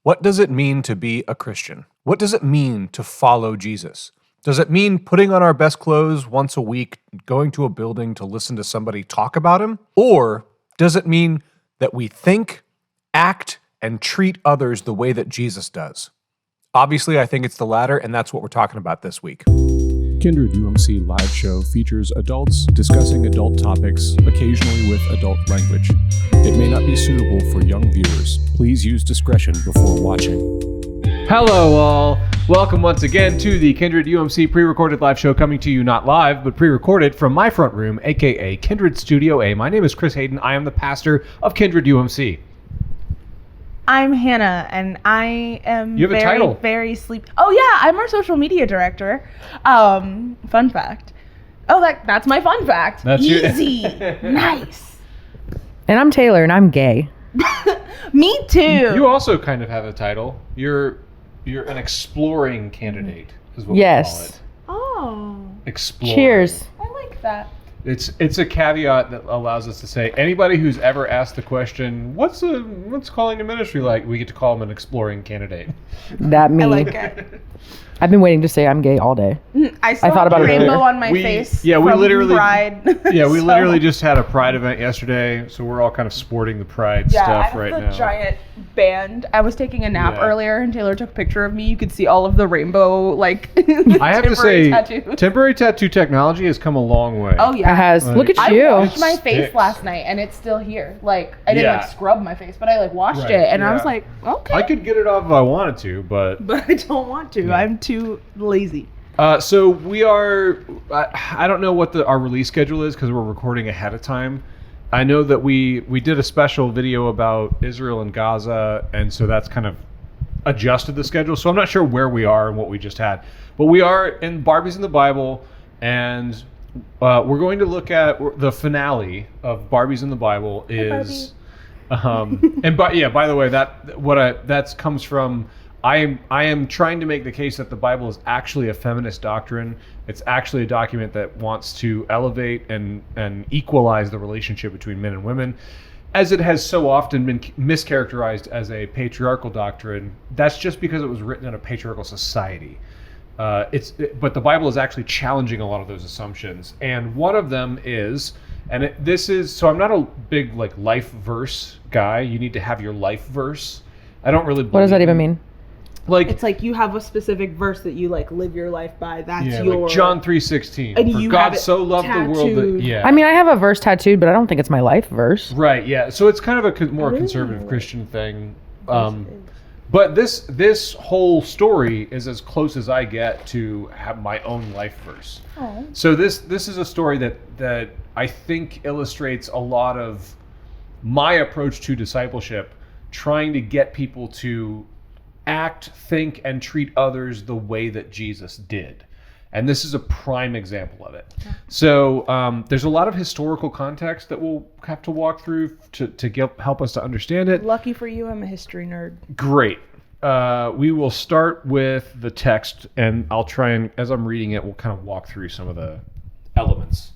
What does it mean to be a Christian? What does it mean to follow Jesus? Does it mean putting on our best clothes once a week, going to a building to listen to somebody talk about him? Or does it mean that we think, act, and treat others the way that Jesus does? Obviously, I think it's the latter, and that's what we're talking about this week. Kindred UMC live show features adults discussing adult topics, occasionally with adult language. It may not be suitable for young viewers. Please use discretion before watching. Hello all! Welcome once again to the Kindred UMC pre-recorded live show, coming to you not live, but pre-recorded from my front room, aka Kindred Studio A. My name is Chris Hayden. I am the pastor of Kindred UMC. I'm Hannah, and I am you have a title. Very sleepy. Oh yeah, I'm our social media director. Fun fact. Oh, that's my fun fact. That's easy. Nice. And I'm Taylor, and I'm gay. Me too. You also kind of have a title. You're an exploring candidate, is what we call it. Oh. Exploring. Cheers. I like that. It's a caveat that allows us to say anybody who's ever asked the question, what's calling a ministry like? We get to call them an exploring candidate. That me. I like it. I've been waiting to say I'm gay all day. I saw thought about a it rainbow earlier. on my face. Yeah, we from literally. Pride. Yeah, we literally just had a Pride event yesterday, so we're all kind of sporting the Pride stuff right now. I have the giant band. I was taking a nap Yeah. earlier, and Taylor took a picture of me. You could see all of the rainbow, like. I have to say, tattoos. temporary tattoo technology has come a long way. Oh yeah, It has. Like, Look at I you. washed my face sticks. last night, and it's still here. Like I didn't Yeah. like scrub my face, but I like washed Right, it, and I was yeah. like, okay. I could get it off if I wanted to, but But I don't want to. Yeah. I'm too lazy. So we are. I don't know what our release schedule is because we're recording ahead of time. I know that we did a special video about Israel and Gaza, and so that's kind of adjusted the schedule. So I'm not sure where we are and what we just had, but we are in Barbies in the Bible, and we're going to look at the finale of Barbies in the Bible is. And by the way, that comes from. I am trying to make the case that the Bible is actually a feminist doctrine. It's actually a document that wants to elevate and equalize the relationship between men and women. As it has so often been mischaracterized as a patriarchal doctrine, that's just because it was written in a patriarchal society. But the Bible is actually challenging a lot of those assumptions. And one of them is, so I'm not a big life verse guy. You need to have your life verse. I don't really believe. What does that even mean? It's like you have a specific verse that you live your life by. That's your John 3:16. And For you God have it so loved the world that tattooed. yeah. I mean, I have a verse tattooed, but I don't think it's my life verse. Right, yeah. So it's kind of a more conservative Christian thing. But this whole story is as close as I get to have my own life verse. Oh. So this is a story that I think illustrates a lot of my approach to discipleship, trying to get people to act, think, and treat others the way that Jesus did. And this is a prime example of it. So there's a lot of historical context that we'll have to walk through to help us to understand it. Lucky for you, I'm a history nerd. Great. We will start with the text, and I'll try and, as I'm reading it, we'll kind of walk through some of the elements.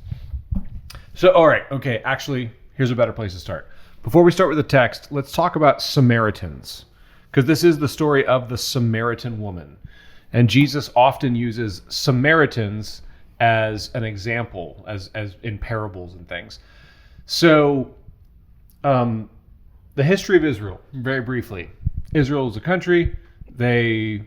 So, all right. Okay, actually, here's a better place to start. Before we start with the text, let's talk about Samaritans, because this is the story of the Samaritan woman. And Jesus often uses Samaritans as an example, as in parables and things. So, the history of Israel, very briefly. Israel is a country. They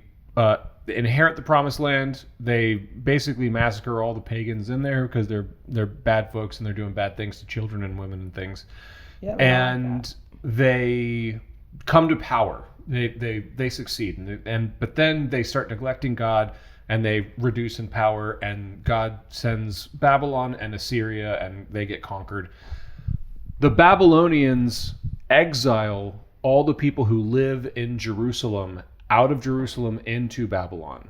inherit the promised land. They basically massacre all the pagans in there because they're bad folks and they're doing bad things to children and women and things. Yeah, And they come to power. They succeed, but then they start neglecting God, and they reduce in power, and God sends Babylon and Assyria, and they get conquered. The Babylonians exile all the people who live in Jerusalem out of Jerusalem into Babylon,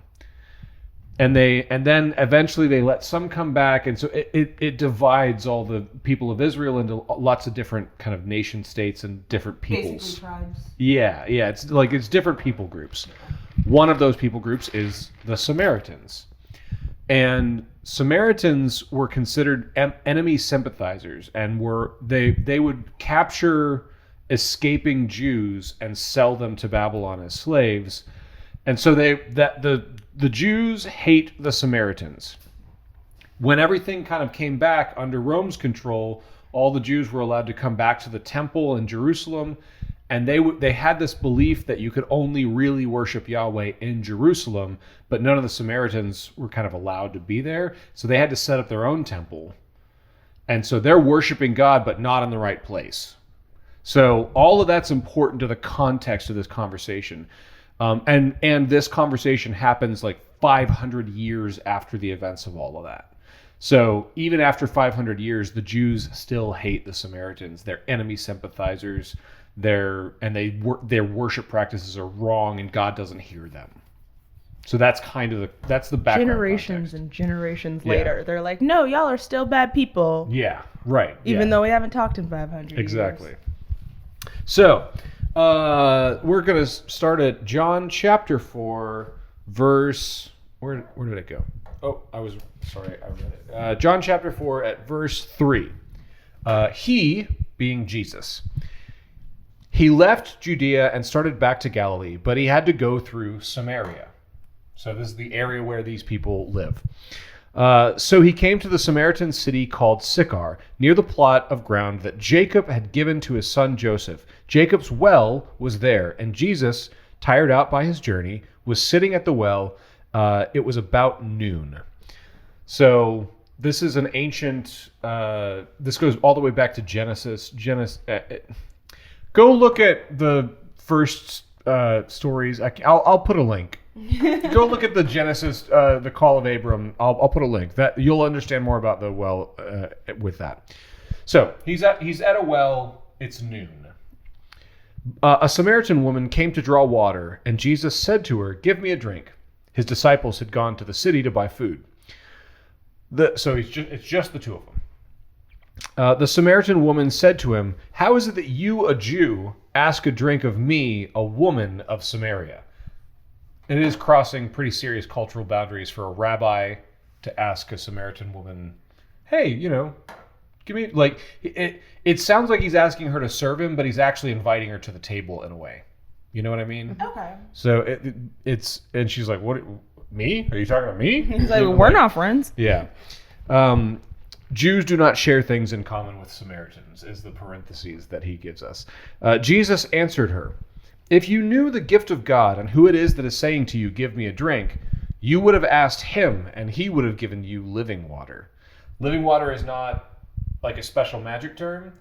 and then eventually they let some come back, and so it divides all the people of Israel into lots of different kind of nation states and different peoples. basically tribes. Yeah, it's different people groups. One of those people groups is the Samaritans. And Samaritans were considered enemy sympathizers, and they would capture escaping Jews and sell them to Babylon as slaves. And so the Jews hate the Samaritans. When everything kind of came back under Rome's control, all the Jews were allowed to come back to the temple in Jerusalem, and they had this belief that you could only really worship Yahweh in Jerusalem, but none of the Samaritans were kind of allowed to be there, so they had to set up their own temple. And so they're worshiping God, but not in the right place. So all of that's important to the context of this conversation. And this conversation happens like 500 years after the events of all of that. So even after 500 years, the Jews still hate the Samaritans. They're enemy sympathizers. Their worship practices are wrong, and God doesn't hear them. So that's kind of the background Generations context. and generations Yeah. later, they're like, no, y'all are still bad people. Yeah, right. Even yeah. though we haven't talked in 500 Exactly. years. So we're going to start at John chapter 4, verse... Where did it go? Oh, I read it. John chapter 4 at verse 3. He, being Jesus, he left Judea and started back to Galilee, but he had to go through Samaria. So this is the area where these people live. So he came to the Samaritan city called Sychar, near the plot of ground that Jacob had given to his son Joseph. Jacob's well was there, and Jesus, tired out by his journey, was sitting at the well. It was about noon. So this is an ancient, this goes all the way back to Genesis. Go look at the first stories. I'll put a link. Go look at the Genesis, the call of Abram. I'll put a link. That you'll understand more about the well with that. So he's at a well. It's noon. A Samaritan woman came to draw water, and Jesus said to her, "Give me a drink." His disciples had gone to the city to buy food. So it's just the two of them. The Samaritan woman said to him, "How is it that you, a Jew, ask a drink of me, a woman of Samaria?" And it is crossing pretty serious cultural boundaries for a rabbi to ask a Samaritan woman, "Hey, give me," like, it sounds like he's asking her to serve him, but he's actually inviting her to the table in a way. You know what I mean? Okay. So it's, and she's like, "What, me? Are you talking to me?" He's like, we're not friends. Yeah. Jews do not share things in common with Samaritans, is the parentheses that he gives us. Jesus answered her, "If you knew the gift of God and who it is that is saying to you, 'Give me a drink,' you would have asked him, and he would have given you living water." Living water is not like a special magic term.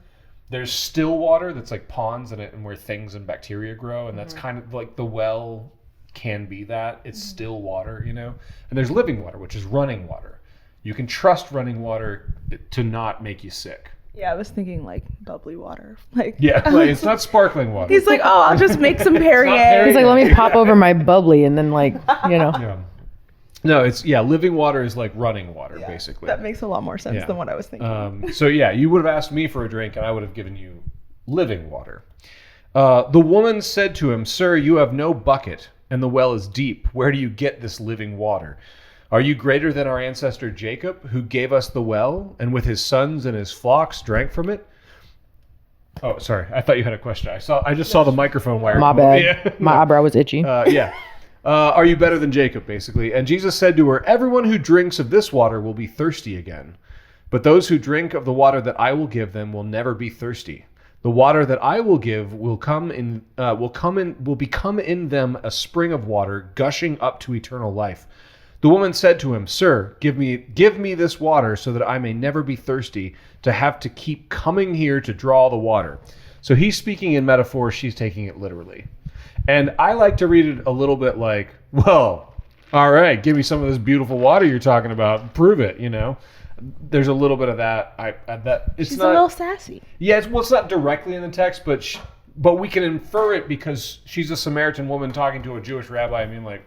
There's still water that's like ponds and where things and bacteria grow, and that's kind of like the well can be that. It's still water, And there's living water, which is running water. You can trust running water to not make you sick. Yeah, I was thinking like bubbly water. Like, Yeah, like, it's not sparkling water. he's like, oh, I'll just make some Perrier. Perrier. He's like, let me pop over my bubbly and then Yeah. No, living water is like running water, Yeah, basically. That makes a lot more sense Yeah. than what I was thinking. So you would have asked me for a drink, and I would have given you living water. The woman said to him, "Sir, you have no bucket, and the well is deep. Where do you get this living water? Are you greater than our ancestor Jacob, who gave us the well, and with his sons and his flocks drank from it?" Oh, sorry. I thought you had a question. I just saw the microphone wire. My come up. bad. Yeah. My eyebrow was itchy. Are you better than Jacob, basically? And Jesus said to her, "Everyone who drinks of this water will be thirsty again. But those who drink of the water that I will give them will never be thirsty. The water that I will give will become in them a spring of water gushing up to eternal life." The woman said to him, "Sir, give me this water so that I may never be thirsty, to have to keep coming here to draw the water." So he's speaking in metaphor, she's taking it literally. And I like to read it a little bit like, well, all right, give me some of this beautiful water you're talking about. Prove it, There's a little bit of that. She's a little sassy. Yeah, it's not directly in the text, but we can infer it because she's a Samaritan woman talking to a Jewish rabbi. I mean, like,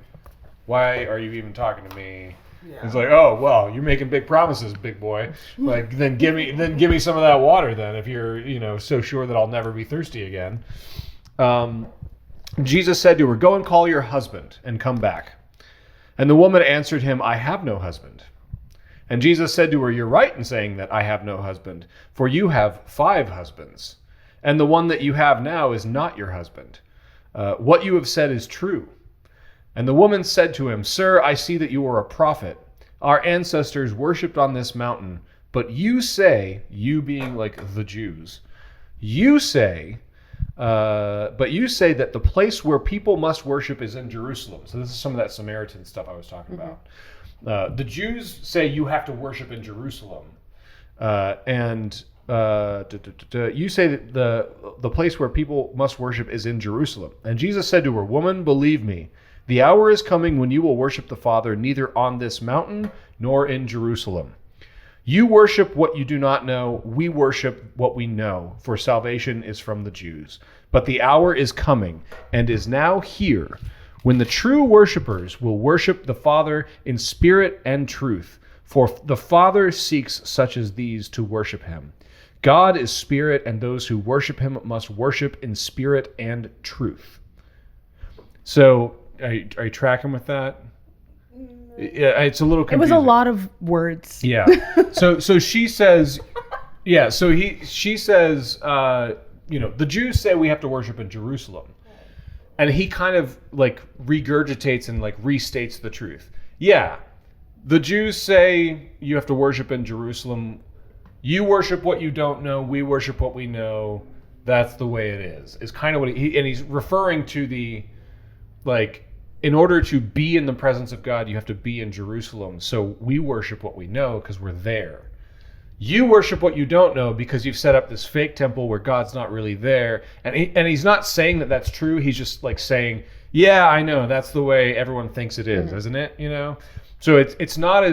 why are you even talking to me? Yeah. It's like, oh, well, you're making big promises, big boy. Like, then give me some of that water then, if you're, so sure that I'll never be thirsty again. Jesus said to her, "Go and call your husband and come back." And the woman answered him, "I have no husband." And Jesus said to her, "You're right in saying that I have no husband, for you have 5 husbands. and the one that you have now is not your husband. What you have said is true." And the woman said to him, "Sir, I see that you are a prophet. Our ancestors worshipped on this mountain, but you say," you being like the Jews, "you say, but you say that the place where people must worship is in Jerusalem." So this is some of that Samaritan stuff I was talking about. The Jews say you have to worship in Jerusalem. You say that the place where people must worship is in Jerusalem. And Jesus said to her, "Woman, believe me, the hour is coming when you will worship the Father neither on this mountain nor in Jerusalem. You worship what you do not know. We worship what we know, for salvation is from the Jews. But the hour is coming and is now here when the true worshipers will worship the Father in spirit and truth. For the Father seeks such as these to worship him. God is spirit, and those who worship him must worship in spirit and truth." So, are you tracking with that? Yeah, it's a little It confusing. was a lot of words. Yeah. So she says, yeah. So she says, the Jews say we have to worship in Jerusalem, and he kind of like regurgitates and like restates the truth. Yeah, the Jews say you have to worship in Jerusalem. You worship what you don't know. We worship what we know. That's the way it is. Is kind of what he's referring to the, like, in order to be in the presence of God, you have to be in Jerusalem. So we worship what we know because we're there. You worship what you don't know because you've set up this fake temple where God's not really there. And he's not saying that that's true. He's just like saying, yeah, I know. That's the way everyone thinks it is, isn't it? You know? So it's not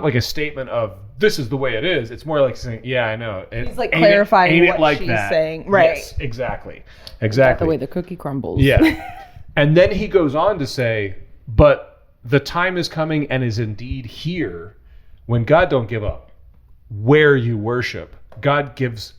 like a statement of this is the way it is. It's more like saying, yeah, I know. He's like clarifying what she's saying. Right. Yes, exactly. The way the cookie crumbles. Yeah. And then he goes on to say, but the time is coming and is indeed here when God don't give up where you worship. God gives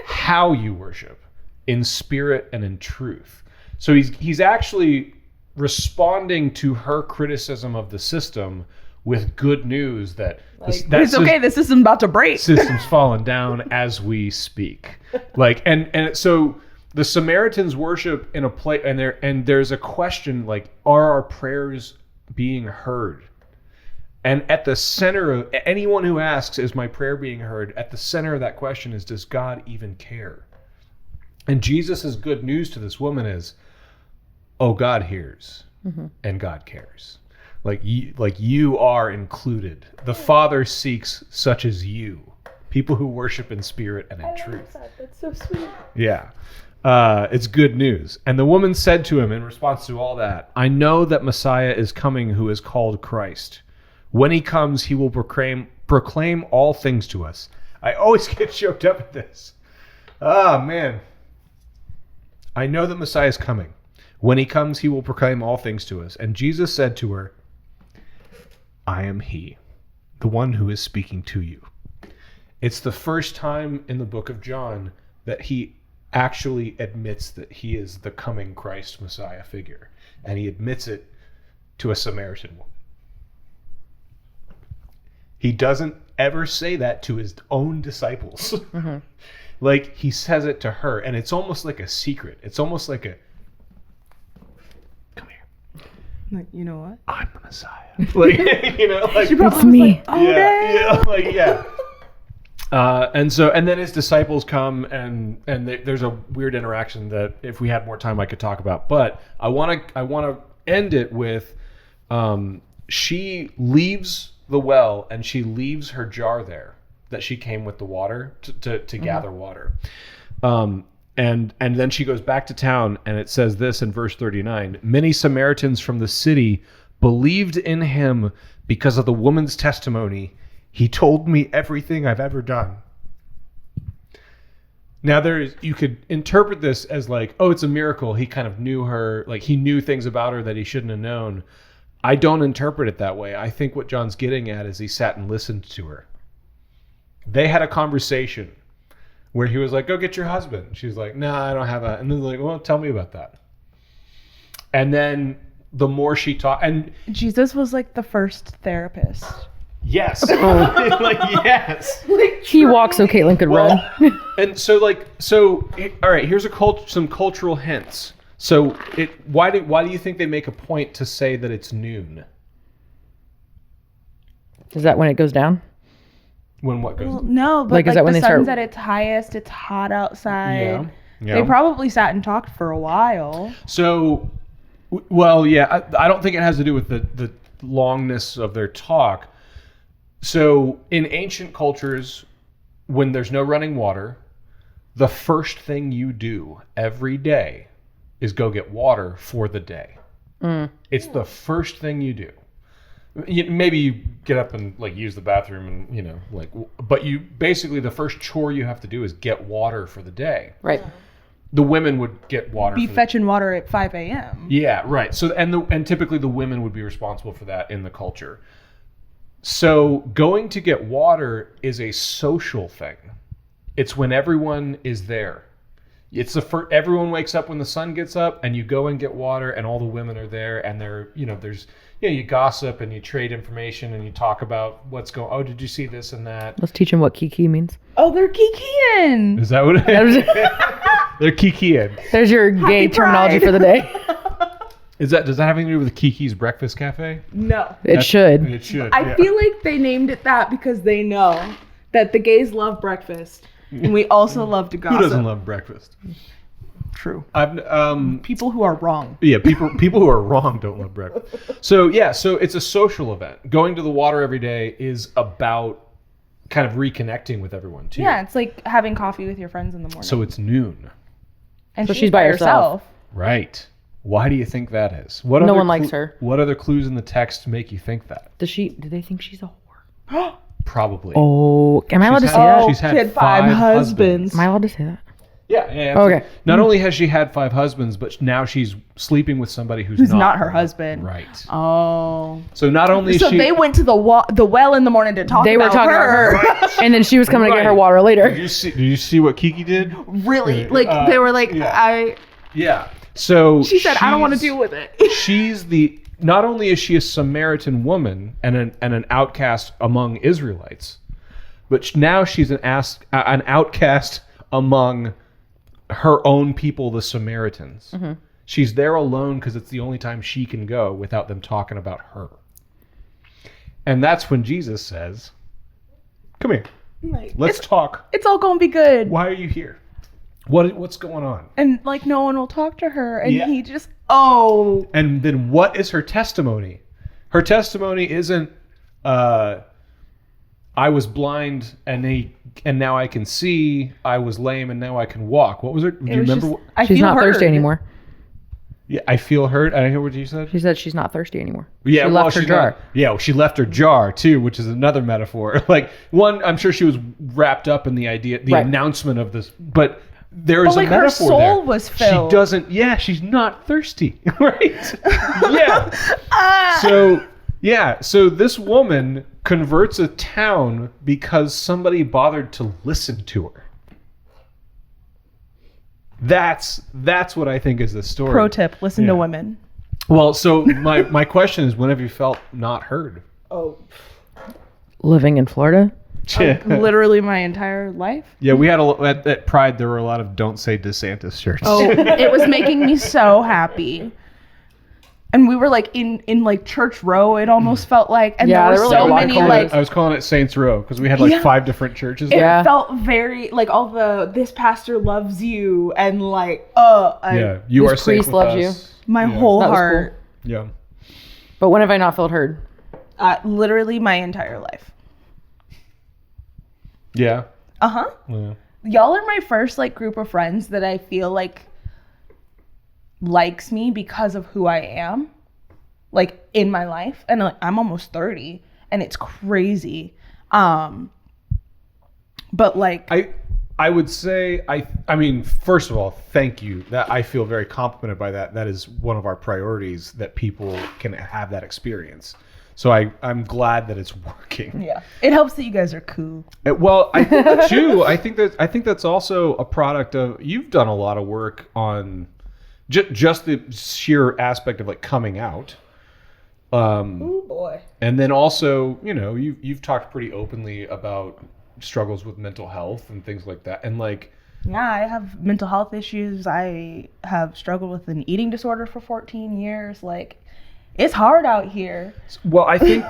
how you worship in spirit and in truth. So he's actually responding to her criticism of the system with good news that it's okay. The system's about to break. System's falling down as we speak. Like, and so the Samaritans worship in a place, and there's a question like, are our prayers being heard? And at the center of anyone who asks, is my prayer being heard? At the center of that question is, does God even care? And Jesus' good news to this woman is, oh, God hears and God cares. Like you are included. The Father seeks such as you, people who worship in spirit and in truth. That's so sweet. Yeah. It's good news. And the woman said to him in response to all that, I know that Messiah is coming who is called Christ. When he comes, he will proclaim all things to us. I always get choked up at this. Ah, man. I know that Messiah is coming. When he comes, he will proclaim all things to us. And Jesus said to her, I am he, the one who is speaking to you. It's the first time in the book of John that he actually admits that he is the coming Christ Messiah figure. And he admits it to a Samaritan woman. He doesn't ever say that to his own disciples. Mm-hmm. Like, he says it to her, and it's almost like a secret. It's almost like a, come here. Like, you know what? I'm the Messiah. Like, you know, like, it's me. Like, oh, yeah. And then his disciples come, and there's a weird interaction that if we had more time I could talk about. But I want to end it with, she leaves the well and she leaves her jar there that she came with the water to gather water. And then she goes back to town, and it says this in verse 39, many Samaritans from the city believed in him because of the woman's testimony. He told me everything I've ever done. Now you could interpret this as like, oh, it's a miracle. He kind of knew her, like he knew things about her that he shouldn't have known. I don't interpret it that way. I think what John's getting at is he sat and listened to her. They had a conversation where he was like, go get your husband. She's like, no, I don't have a. And then they're like, well, tell me about that. And then the more she talked, and Jesus was like the first therapist. Yes. Like, yes. He walks so Caitlin could run. And so all right, here's some cultural hints. So why do you think they make a point to say that it's noon? Is that when it goes down? When what goes? Well, no, but Like, is that when the they sun's start- at its highest, it's hot outside. Yeah. They probably sat and talked for a while. So, well, yeah, I don't think it has to do with the longness of their talk. So in ancient cultures, when there's no running water, the first thing you do every day is go get water for the day. It's the first thing you do. Maybe you get up and like use the bathroom and but you basically the first chore you have to do is get water for the day. Right. The women would get water. Be fetching water at 5 a.m. Yeah, right. So and typically the women would be responsible for that in the culture. So going to get water is a social thing. It's when everyone is there. It's everyone wakes up when the sun gets up, and you go and get water, and all the women are there, and you gossip and you trade information and you talk about what's going. Oh, did you see this and that? Let's teach him what Kiki means. Oh, they're kikiing. Is that what it is? They're kikiing. There's your gay terminology for the day. Does that have anything to do with Kiki's Breakfast Cafe? No. It should. It should. I feel like they named it that because they know that the gays love breakfast, and we also love to gossip. Who doesn't love breakfast? True. I've People who are wrong. Yeah, people who are wrong don't love breakfast. So it's a social event. Going to the water every day is about kind of reconnecting with everyone too. Yeah, it's like having coffee with your friends in the morning. So it's noon. And So she's by herself. Right. Why do you think that is? No one likes her. What other clues in the text make you think that? Do they think she's a whore? Probably. Oh, am I allowed to say that? She's had she had 5 husbands. Am I allowed to say that? Yeah. Okay. Absolutely. Not only has she had 5 husbands, but now she's sleeping with somebody who's not her husband. Right. Oh. So not only So they went to the well in the morning to talk They were about talking her. about her. And then she was coming to get her Right. water later. Did you see what Kiki did? Really? Like they were like, yeah. Yeah. So She said, I don't want to deal with it. Not only is she a Samaritan woman and an outcast among Israelites, but now she's an outcast among her own people, the Samaritans. Mm-hmm. She's there alone because it's the only time she can go without them talking about her. And that's when Jesus says, come here. Like, Let's talk. It's all gonna be good. Why are you here? What's going on? And like no one will talk to her, and Yeah. he just And then what is her testimony? Her testimony isn't I was blind and now I can see. I was lame and now I can walk. What was it? Do you remember? She's not thirsty anymore. Yeah, I feel hurt. I didn't hear what you said. She said she's not thirsty anymore. Yeah, she left her jar. She left her jar too, which is another metaphor. Like one, I'm sure she was wrapped up in the idea, the announcement of this, but there is a metaphor her soul there. was filled. She doesn't. Yeah, she's not thirsty, right? Yeah. So this woman converts a town because somebody bothered to listen to her. That's what I think is the story. Pro tip: listen to women. Well, so my question is, when have you felt not heard? Oh, Living in Florida. literally my entire life. Yeah, we had at Pride. There were a lot of "Don't Say DeSantis" shirts. Oh, it was making me so happy. And we were like in like Church Row. It almost felt like, and Yeah, there were so many like. I was calling it Saints Row because we had like 5 different churches. It Yeah. felt very like all the "this pastor loves you" and like You This are safe priest with loves us. my Yeah. whole That was heart. Yeah. But when have I not felt heard? Literally my entire life. Yeah. Uh-huh. Yeah. Y'all are my first like group of friends that I feel like likes me because of who I am, like in my life. And like I'm almost 30 and it's crazy. But like I would say I mean, first of all, thank you. That I feel very complimented by that. That is one of our priorities, that people can have that experience. So I'm glad that it's working. yeah, it helps that you guys are cool. Well, I think that too. I think that's also a product of, you've done a lot of work on just the sheer aspect of like coming out. Oh boy. And then also, you know, you've talked pretty openly about struggles with mental health and things like that. And like, Yeah, I have mental health issues. I have struggled with an eating disorder for 14 years. Like, it's hard out here. well, I think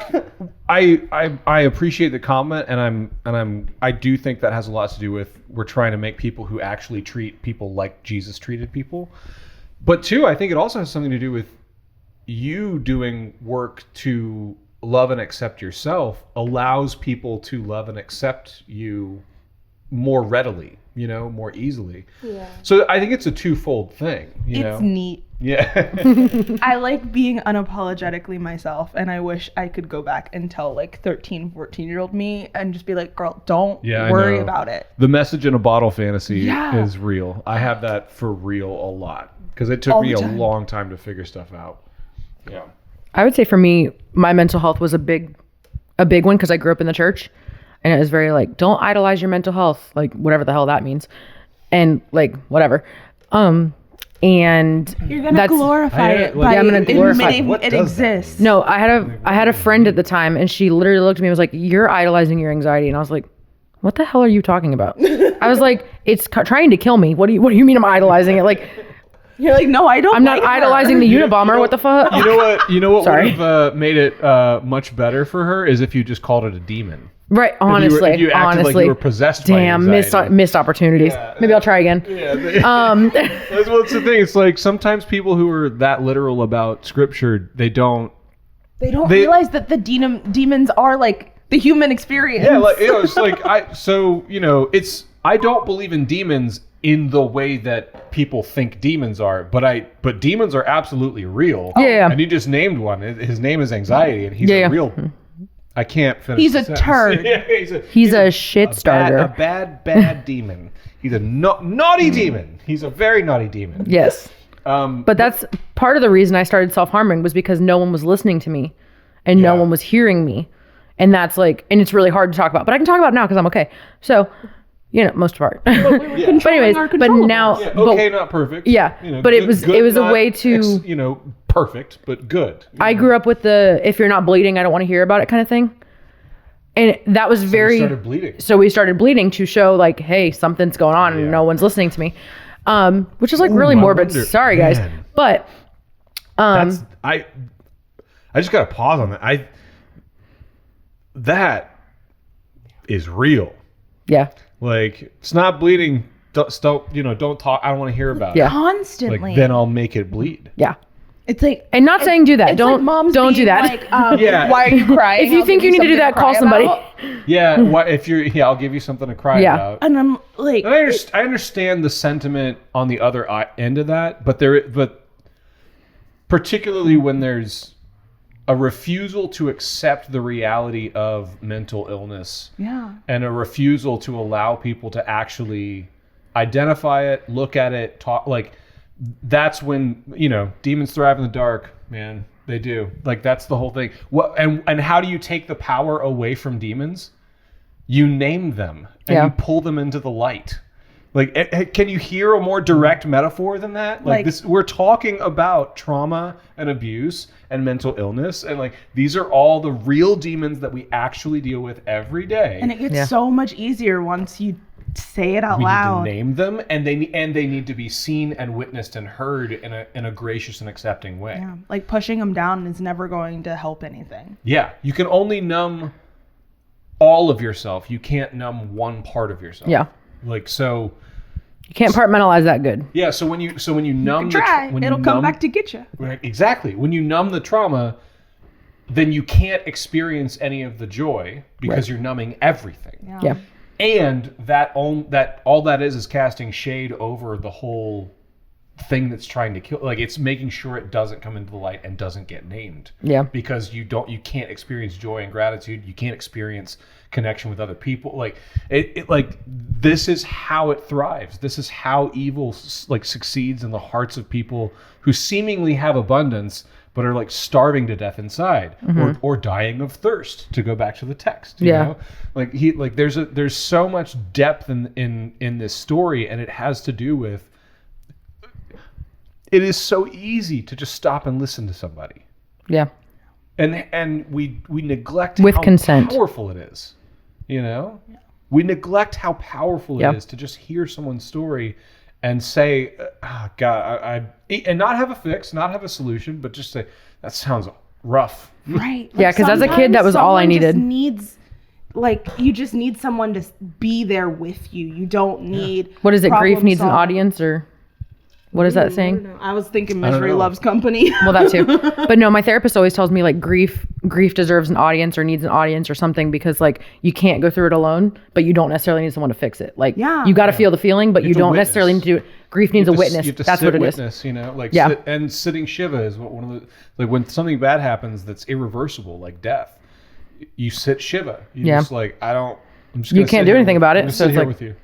I appreciate the comment, and I do think that has a lot to do with we're trying to make people who actually treat people like Jesus treated people. But two, I think it also has something to do with you doing work to love and accept yourself allows people to love and accept you more readily, you know, more easily. Yeah. So I think it's a twofold thing, you know. It's neat. Yeah. I like being unapologetically myself, and I wish I could go back and tell like 13, 14-year-old me and just be like, girl, don't Yeah, I worry know. about it. The message in a bottle fantasy Yeah. is real. I have that for real a lot because it took All me the a time. long time to figure stuff out. Yeah. I would say for me, my mental health was a big one because I grew up in the church, and it was very like, don't idolize your mental health, like whatever the hell that means, and like whatever. And You're gonna glorify it by Yeah, I'm gonna glorify it. admitting What it does that exists. No, I had a friend at the time, and she literally looked at me and was like, "You're idolizing your anxiety," and I was like, "What the hell are you talking about?" I was like, "It's trying to kill me. What do you mean I'm idolizing it? Like, You're like, no, I don't. I'm not like her." idolizing the Unabomber. What the fuck?" You know what Sorry. would have made it much better for her is if you just called it a demon. Right, If you honestly, acted honestly, like you were possessed by damn, anxiety. missed opportunities. Maybe I'll try again. Yeah. Um, What's the thing? It's like sometimes people who are that literal about scripture, they don't. They don't They- realize that the demons are like the human experience. Yeah, like you know, it's like I don't believe in demons in the way that people think demons are, but demons are absolutely real. Yeah. And you just named one. His name is anxiety, and he's Yeah. a real. I can't finish. He's the a sentence. turd. Yeah, He's a shit starter. A bad demon. He's a naughty demon. He's a very naughty demon. yes. Um, But that's part of the reason I started self-harming was because no one was listening to me and no Yeah. one was hearing me. And that's like, and it's really hard to talk about, but I can talk about it now because I'm okay. So, you know, most part. But anyways, our but controllables. now, yeah, but okay, not perfect. Yeah, You know, but it good- was good, a not way to, perfect, but good. I grew up with the, if you're not bleeding, I don't want to hear about it kind of thing. And that was very, started bleeding. So we started bleeding to show like, hey, something's going on Yeah. and no one's listening to me. Which is like Ooh, really I morbid. wonder- Sorry guys. man. But, That's I just got to pause on that. That is real. yeah. Like it's not bleeding. Don't talk. I don't want to hear about Yeah. it. Constantly. Like then I'll make it bleed. Yeah. it's like, And not saying do that. it's Don't like moms don't do being that. Like, Yeah. why are you crying? If you I'll think give you need to do something that, call cry somebody. about. Yeah. If you're, I'll give you something to cry Yeah. about. And I'm like, And I understand the sentiment on the other end of that, but particularly when there's a refusal to accept the reality of mental illness yeah. and a refusal to allow people to actually identify it, look at it, talk, like that's when, demons thrive in the dark, man. They do. Like that's the whole thing. And how do you take the power away from demons? You name them and Yeah. you pull them into the light. Like, can you hear a more direct metaphor than that? Like this, we're talking about trauma and abuse and mental illness, and like these are all the real demons that we actually deal with every day. And it gets Yeah. so much easier once you say it out we loud. need to name them, and they need to be seen and witnessed and heard in a gracious and accepting way. Yeah. Like pushing them down is never going to help anything. Yeah, you can only numb all of yourself. You can't numb one part of yourself. Yeah. Like so. You can't compartmentalize that good. Yeah. So when you numb Try. when you It'll come numb- back to get you. Right, exactly. When you numb the trauma, then you can't experience any of the joy because you're numbing everything. Yeah. And all that is casting shade over the whole thing that's trying to kill. Like it's making sure it doesn't come into the light and doesn't get named. Yeah. Because you can't experience joy and gratitude. You can't experience connection with other people. Like like this is how it thrives. This is how evil succeeds in the hearts of people who seemingly have abundance but are like starving to death inside or dying of thirst, to go back to the text. You know? Like there's so much depth in this story, and it has to do with it is so easy to just stop and listen to somebody. Yeah. and we neglect With how consent. powerful it is. You know, we neglect how powerful Yep. it is to just hear someone's story and say, God, and not have a fix, not have a solution, but just say, that sounds rough. Right. Yeah, 'cause as a kid, that was all I sometimes someone needed. just needs, you just need someone to be there with you. You don't need. What is it? Grief problem needs an solving. audience, or what is that saying? I was thinking don't misery know. loves company. Well, that too. But no, my therapist always tells me like grief deserves an audience or needs an audience or something, because like you can't go through it alone, but you don't necessarily need someone to fix it. Like Yeah. you got to feel the feeling, but You you have to don't witness. necessarily need to do it. Grief needs a witness. You have to That's sit what it is. witness, you know, like Yeah. and sitting Shiva is what one of the, like when something bad happens that's irreversible, like death, you sit Shiva. You Yeah. just like, I'm just You gonna can't sit do here anything with- about I'm it, gonna so sit it's here like- with you.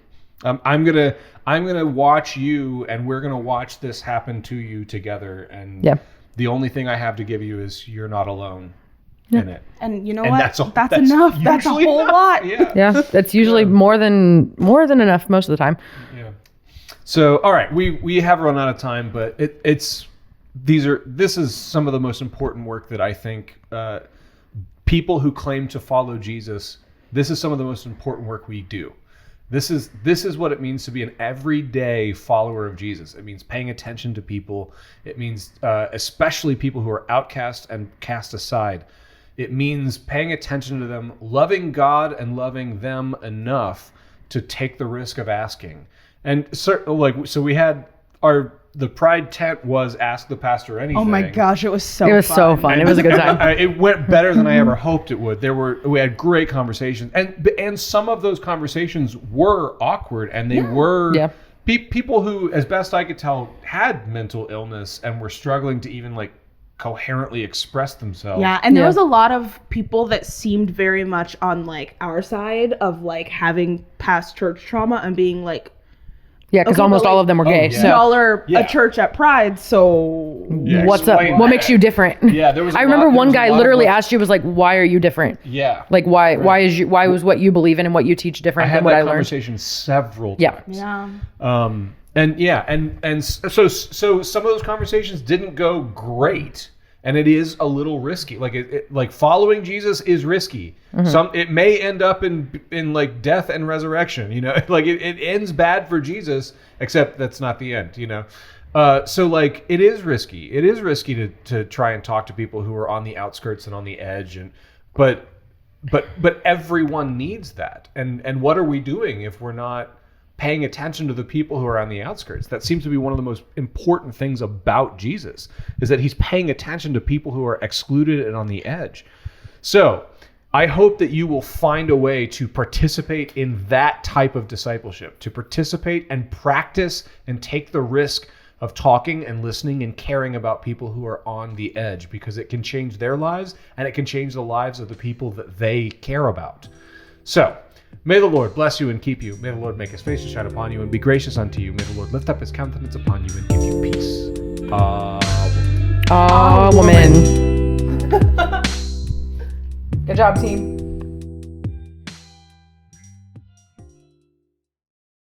I'm gonna watch you, and we're gonna watch this happen to you together. And Yeah. the only thing I have to give you is you're not alone in it. And you know And what? that's That's enough. That's a usually whole enough. lot. Yeah. Yeah, that's usually more than enough most of the time. Yeah. So, all right, we have run out of time, but this is some of the most important work that I think people who claim to follow Jesus, this is some of the most important work we do. This is what it means to be an everyday follower of Jesus. It means paying attention to people. It means especially people who are outcast and cast aside. It means paying attention to them, loving God and loving them enough to take the risk of asking. And so we had the Pride tent was Ask the Pastor Anything. Oh my gosh, it was so. It was so fun. It was a good time. It went better than I ever hoped it would. We had great conversations, and some of those conversations were awkward, and they were Yeah. people who, as best I could tell, had mental illness and were struggling to even like coherently express themselves. Yeah, and there Yeah. was a lot of people that seemed very much on like our side of like having past church trauma and being like, Yeah, because Okay, almost but, all like, of them were oh, gay. yeah. So y'all are Yeah. a church at Pride, so Yeah, what's up? explain What that. makes you different? Yeah, there was. I remember one guy literally asked. asked you, was like, "Why are you different? Yeah, Like, why was what you believe in and what you teach I different had than what that I learned?" conversation several Yeah. times. yeah. So some of those conversations didn't go great, and it is a little risky. Like following Jesus is risky. It may end up in like death and resurrection. You know, like it ends bad for Jesus, except that's not the end. You know, so like it is risky. It is risky to try and talk to people who are on the outskirts and on the edge, but everyone needs that. And what are we doing if we're not paying attention to the people who are on the outskirts? That seems to be one of the most important things about Jesus, is that he's paying attention to people who are excluded and on the edge. So I hope that you will find a way to participate in that type of discipleship, to participate and practice and take the risk of talking and listening and caring about people who are on the edge, because it can change their lives and it can change the lives of the people that they care about. So may the Lord bless you and keep you. May the Lord make his face to shine upon you and be gracious unto you. May the Lord lift up his countenance upon you and give you peace. Woman. Good job, team.